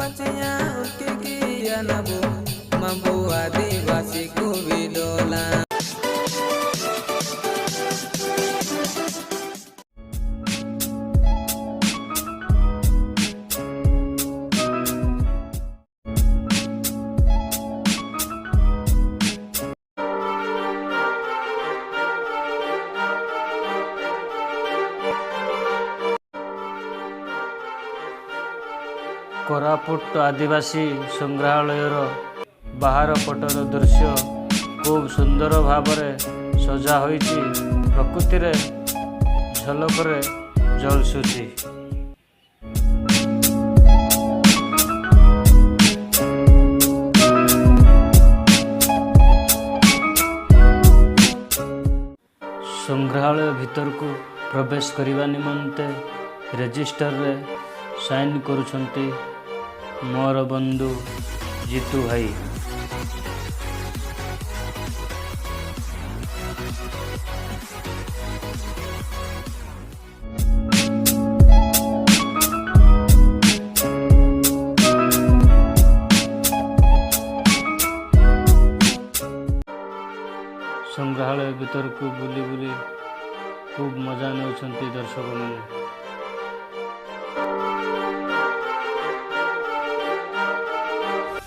बचिया उसके किया नबो मबो आदिवासी को भी डोला। कोरापुट आदिवासी संग्रहालयर बाहर पटर दृश्य खूब सुंदर भावरे सजा होइछि। प्रकृति रे झलकरे जलसुछि। संग्रहालय भीतर को प्रवेश करने निमंते रजिस्टर रे साइन करुछंती मोर बंधु जीतू भाई। संग्रहालय भीतर को बुली बुली खूब मजा नेउछंती दर्शक माने।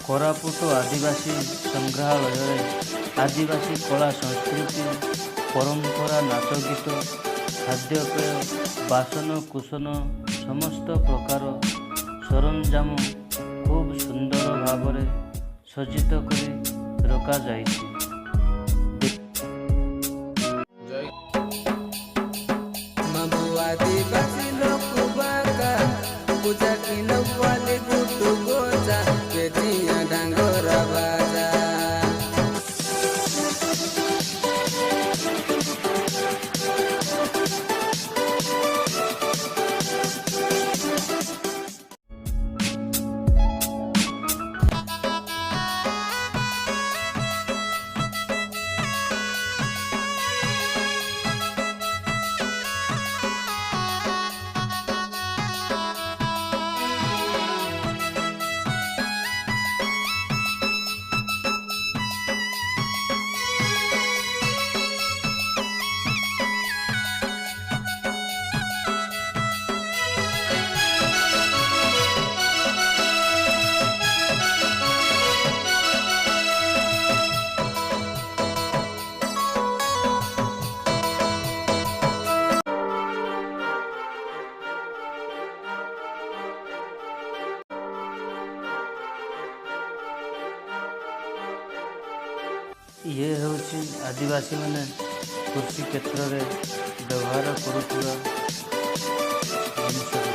कोरापुट आदिवासी संग्रहालय आदिवासी कला संस्कृति परंपरा नाच गीत खाद्यपेय बासन कुसन समस्त प्रकार सरंजाम खूब सुंदर भावरे सज्जित करी रखा जाइछि। आदिवासी लोग बाका पूजा की नवाले गुटू गोजा बेटियां डांगोरा बाजा। ये होची आदिवासी माने कृषि क्षेत्र रे व्यवहार करुवा जिनिस।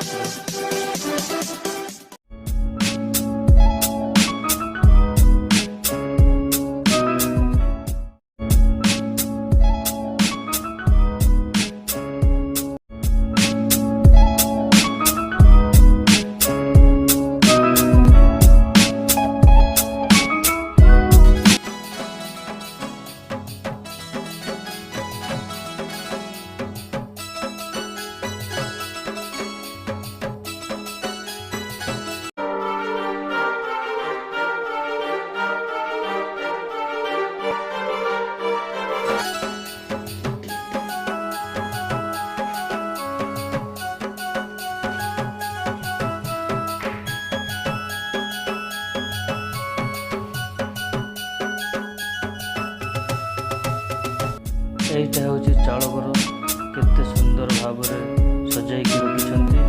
एटा होची चालघर केते सुंदर भावरे सजाई के रखिछंती।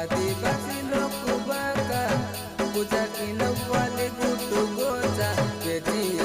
आदिवासी लोग बाका पूजा की नवाले गुटू गोचा बेटिया